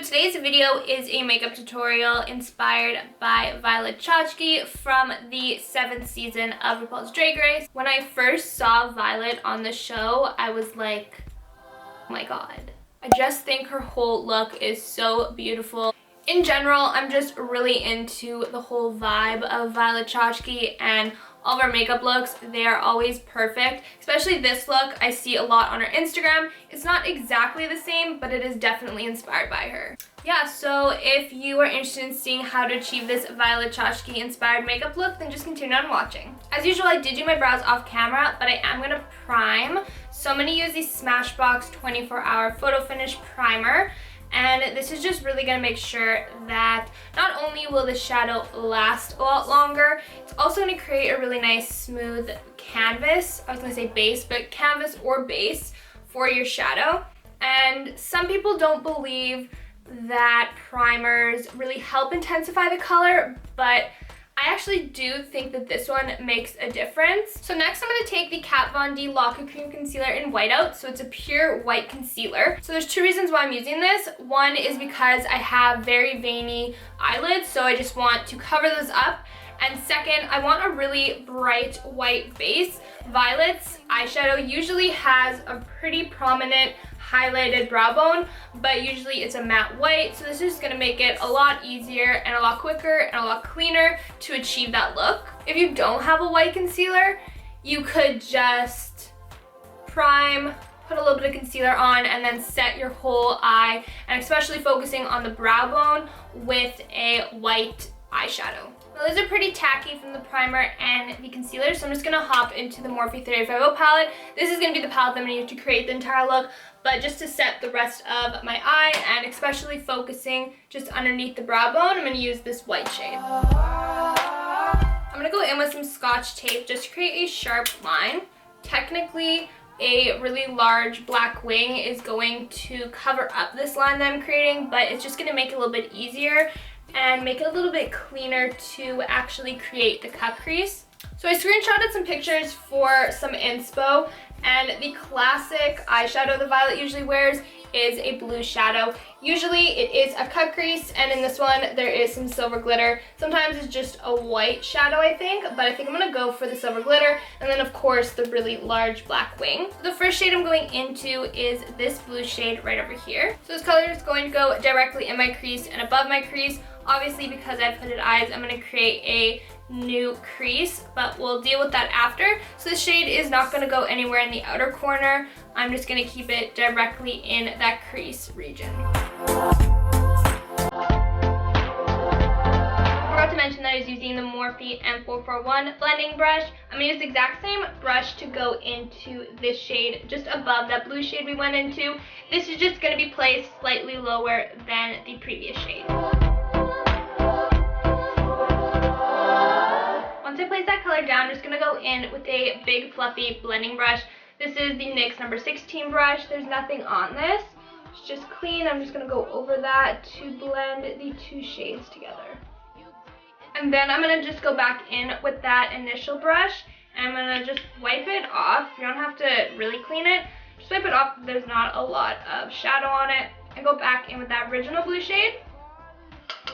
today's video is a makeup tutorial inspired by Violet Chachki from the 7th season of RuPaul's Drag Race. When I first saw Violet on the show, I was like, oh my god. I just think her whole look is so beautiful. In general, I'm just really into the whole vibe of Violet Chachki, and all of her makeup looks, they are always perfect. Especially this look, I see a lot on her Instagram. It's not exactly the same, but it is definitely inspired by her. Yeah, so if you are interested in seeing how to achieve this Violet Chachki inspired makeup look, then just continue on watching. As usual, I did do my brows off camera, but I am gonna prime. So I'm gonna use the Smashbox 24-hour Photo Finish Primer. And this is just really gonna make sure that not only will the shadow last a lot longer, it's also gonna create a really nice smooth canvas. I was gonna say base, but canvas or base for your shadow. And some people don't believe that primers really help intensify the color, but I actually do think that this one makes a difference. So next I'm going to take the Kat Von D Lock and Cream Concealer in Whiteout. So it's a pure white concealer. So there's two reasons why I'm using this. One is because I have very veiny eyelids, so I just want to cover those up. And second, I want a really bright white base. Violet's eyeshadow usually has a pretty prominent highlighted brow bone, but usually it's a matte white, so this is going to make it a lot easier and a lot quicker and a lot cleaner to achieve that look. If you don't have a white concealer, you could just prime, put a little bit of concealer on, and then set your whole eye, and especially focusing on the brow bone with a white eyeshadow. Now, those are pretty tacky from the primer and the concealer, so I'm just going to hop into the Morphe 35 palette. This is going to be the palette that I'm going to use to create the entire look, but just to set the rest of my eye and especially focusing just underneath the brow bone, I'm going to use this white shade. I'm going to go in with some Scotch tape just to create a sharp line. Technically, a really large black wing is going to cover up this line that I'm creating, but it's just going to make it a little bit easier and make it a little bit cleaner to actually create the cut crease. So I screenshotted some pictures for some inspo, and the classic eyeshadow that Violet usually wears is a blue shadow. Usually it is a cut crease, and in this one there is some silver glitter. Sometimes it's just a white shadow, I think, but I think I'm gonna go for the silver glitter, and then of course the really large black wing. So the first shade I'm going into is this blue shade right over here. So this color is going to go directly in my crease and above my crease. Obviously, because I have hooded eyes, I'm going to create a new crease, but we'll deal with that after. So the shade is not going to go anywhere in the outer corner. I'm just going to keep it directly in that crease region. I forgot to mention that I was using the Morphe M441 blending brush. I'm going to use the exact same brush to go into this shade just above that blue shade we went into. This is just going to be placed slightly lower than the previous shade. Once I place that color down, I'm just going to go in with a big fluffy blending brush. This is the NYX number 16 brush. There's nothing on this. It's just clean. I'm just going to go over that to blend the two shades together. And then I'm going to just go back in with that initial brush, and I'm going to just wipe it off. You don't have to really clean it. Just wipe it off if there's not a lot of shadow on it. And go back in with that original blue shade.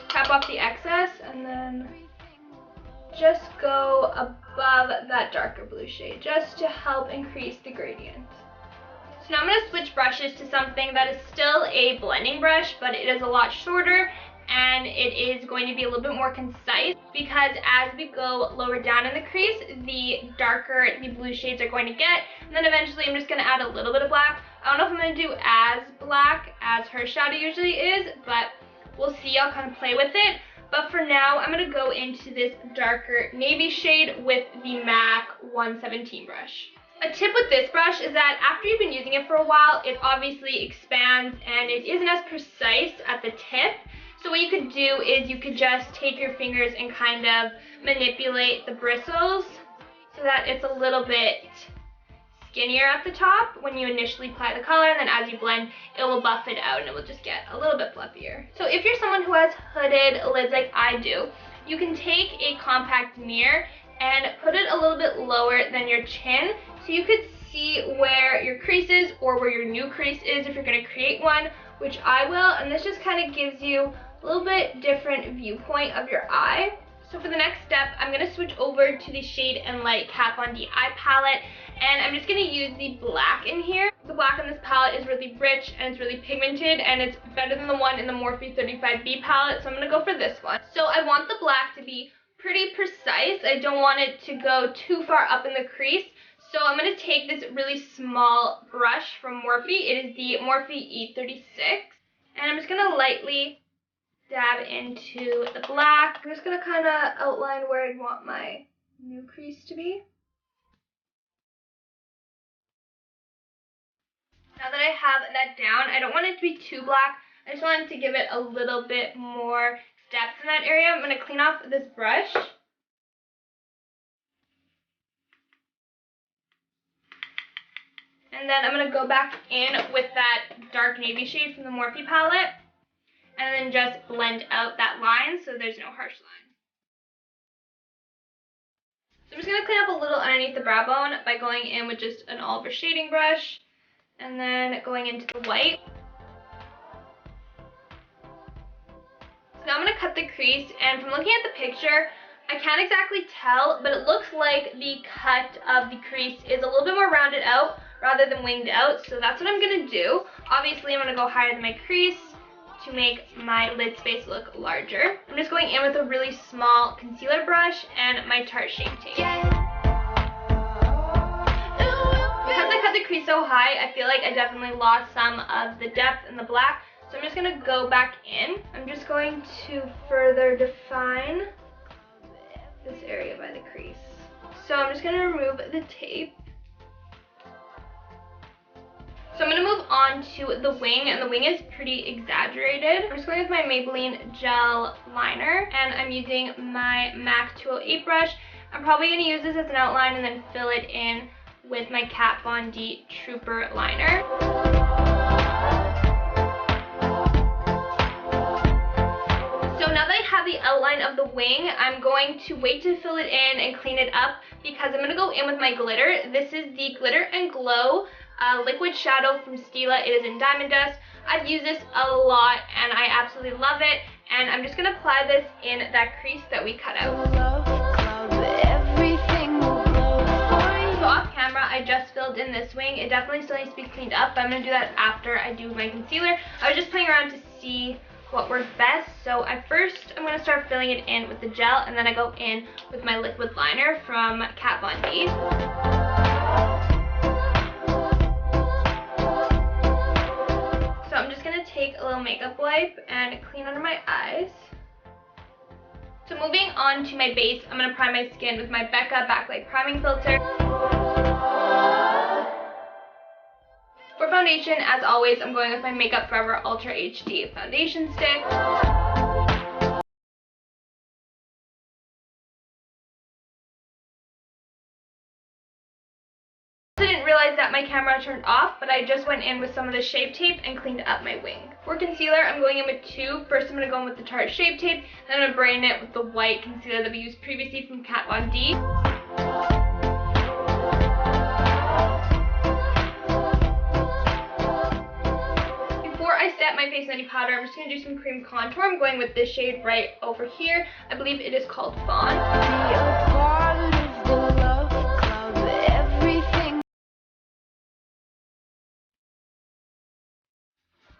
Tap off the excess, and then just go above that darker blue shade just to help increase the gradient. So now I'm going to switch brushes to something that is still a blending brush, but it is a lot shorter and it is going to be a little bit more concise, because as we go lower down in the crease, the darker the blue shades are going to get, and then eventually I'm just going to add a little bit of black. I don't know if I'm going to do as black as her shadow usually is, but we'll see. I'll kind of play with it. But for now, I'm going to go into this darker navy shade with the MAC 117 brush. A tip with this brush is that after you've been using it for a while, it obviously expands and it isn't as precise at the tip. So what you could do is you could just take your fingers and kind of manipulate the bristles so that it's a little bit skinnier at the top when you initially apply the color, and then as you blend, it will buff it out and it will just get a little bit fluffier. So if you're someone who has hooded lids like I do, you can take a compact mirror and put it a little bit lower than your chin so you could see where your crease is or where your new crease is if you're going to create one, which I will, and this just kind of gives you a little bit different viewpoint of your eye. So for the next step, I'm going to switch over to the Shade and Light Kat Von D eye palette, and I'm just going to use the black in here. The black on this palette is really rich and it's really pigmented, and it's better than the one in the Morphe 35B palette, so I'm going to go for this one. So I want the black to be pretty precise. I don't want it to go too far up in the crease. So I'm going to take this really small brush from Morphe. It is the Morphe E36. And I'm just going to lightly dab into the black. I'm just going to kind of outline where I'd want my new crease to be. Now that I have that down, I don't want it to be too black. I just want it to give it a little bit more depth in that area. I'm going to clean off this brush. And then I'm going to go back in with that dark navy shade from the Morphe palette. And then just blend out that line so there's no harsh line. So I'm just going to clean up a little underneath the brow bone by going in with just an Oliver shading brush. And then going into the white. So now I'm going to cut the crease, and from looking at the picture, I can't exactly tell, but it looks like the cut of the crease is a little bit more rounded out rather than winged out, so that's what I'm going to do. Obviously, I'm going to go higher than my crease to make my lid space look larger. I'm just going in with a really small concealer brush and my Tarte Shape Tape. Because I cut the crease so high, I feel like I definitely lost some of the depth in the black, so I'm just going to go back in. I'm just going to further define this area by the crease. So I'm just going to remove the tape. So I'm going to move on to the wing, and the wing is pretty exaggerated. I'm just going with my Maybelline gel liner, and I'm using my MAC 208 brush. I'm probably going to use this as an outline and then fill it in with my Kat Von D Trooper liner. So now that I have the outline of the wing, I'm going to wait to fill it in and clean it up because I'm going to go in with my glitter. This is the Glitter and Glow liquid shadow from Stila. It is in Diamond Dust. I've used this a lot and I absolutely love it. And I'm just going to apply this in that crease that we cut out. So off camera, I just filled in this wing. It definitely still needs to be cleaned up, but I'm going to do that after I do my concealer. I was just playing around to see what works best. So at first, I'm going to start filling it in with the gel, and then I go in with my liquid liner from Kat Von D. So I'm just going to take a little makeup wipe and clean under my eyes. So moving on to my base, I'm going to prime my skin with my Becca Backlight Priming Filter. For foundation, as always, I'm going with my Makeup Forever Ultra HD foundation stick. I didn't realize that my camera turned off, but I just went in with some of the Shape Tape and cleaned up my wing. For concealer, I'm going in with two. First, I'm going to go in with the Tarte Shape Tape, then I'm going to braid it with the white concealer that we used previously from Kat Von D. My face nutty powder, I'm just going to do some cream contour. I'm going with this shade right over here. I believe it is called Fawn.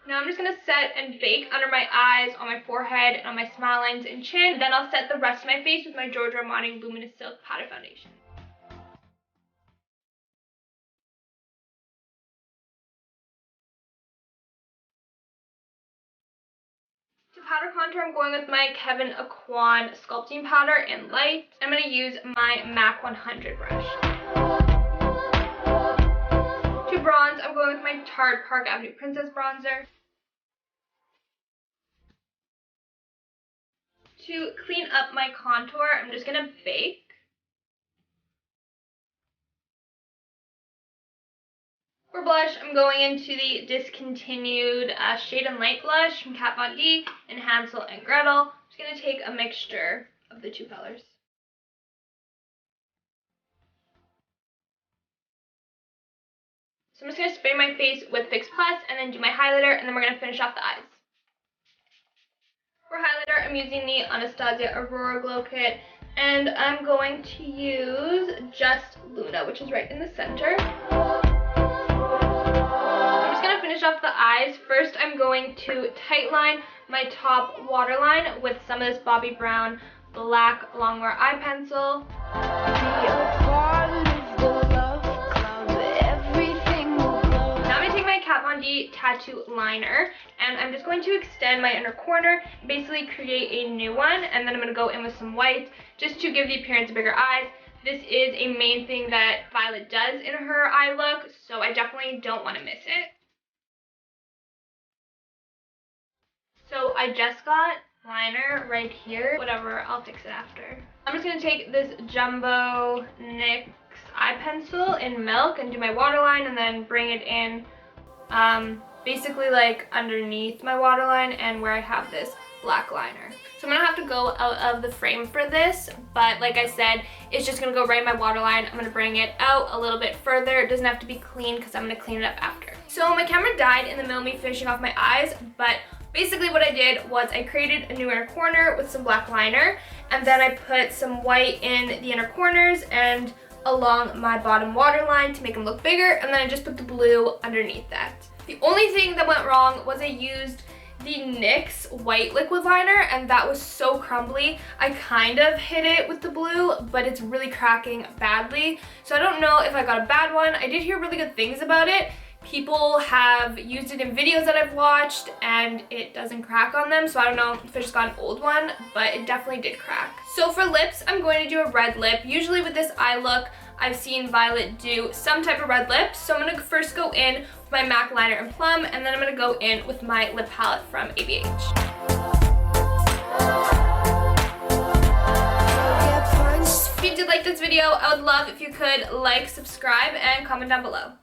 Now I'm just going to set and bake under my eyes, on my forehead, and on my smile lines and chin. Then I'll set the rest of my face with my Giorgio Armani Luminous Silk Powder Foundation. Powder contour, I'm going with my Kevyn Aucoin Sculpting Powder in Light. I'm going to use my MAC 100 brush. To bronze, I'm going with my Tarte Park Avenue Princess Bronzer. To clean up my contour, I'm just going to bake. For blush, I'm going into the discontinued Shade and Light blush from Kat Von D and Hansel and Gretel. I'm just going to take a mixture of the two colors. So I'm just going to spray my face with Fix Plus and then do my highlighter, and then we're going to finish off the eyes. For highlighter, I'm using the Anastasia Aurora Glow Kit, and I'm going to use just Luna, which is right in the center. I'm just going to finish off the eyes. First, I'm going to tightline my top waterline with some of this Bobbi Brown black Longwear eye pencil. Kat Von D tattoo liner, and I'm just going to extend my inner corner, basically create a new one, and then I'm going to go in with some white just to give the appearance of bigger eyes. This is a main thing that Violet does in her eye look, so I definitely don't want to miss it. So I just got liner right here. Whatever, I'll fix it after. I'm just going to take this Jumbo NYX eye pencil in Milk and do my waterline, and then bring it in basically like underneath my waterline and where I have this black liner. So I'm gonna have to go out of the frame for this, but like I said, it's just gonna go right in my waterline. I'm gonna bring it out a little bit further. It doesn't have to be clean because I'm gonna clean it up after. So my camera died in the middle of me finishing off my eyes, but basically what I did was I created a new inner corner with some black liner, and then I put some white in the inner corners and along my bottom waterline to make them look bigger, and then I just put the blue underneath that. The only thing that went wrong was I used the NYX white liquid liner, and that was so crumbly. I kind of hit it with the blue, but it's really cracking badly. So I don't know if I got a bad one. I did hear really good things about it. People have used it in videos that I've watched and it doesn't crack on them, so I don't know if I just got an old one, but it definitely did crack. So for lips, I'm going to do a red lip. Usually with this eye look, I've seen Violet do some type of red lip, so I'm going to first go in with my MAC liner in Plum, and then I'm going to go in with my lip palette from ABH. If you did like this video, I would love if you could like, subscribe, and comment down below.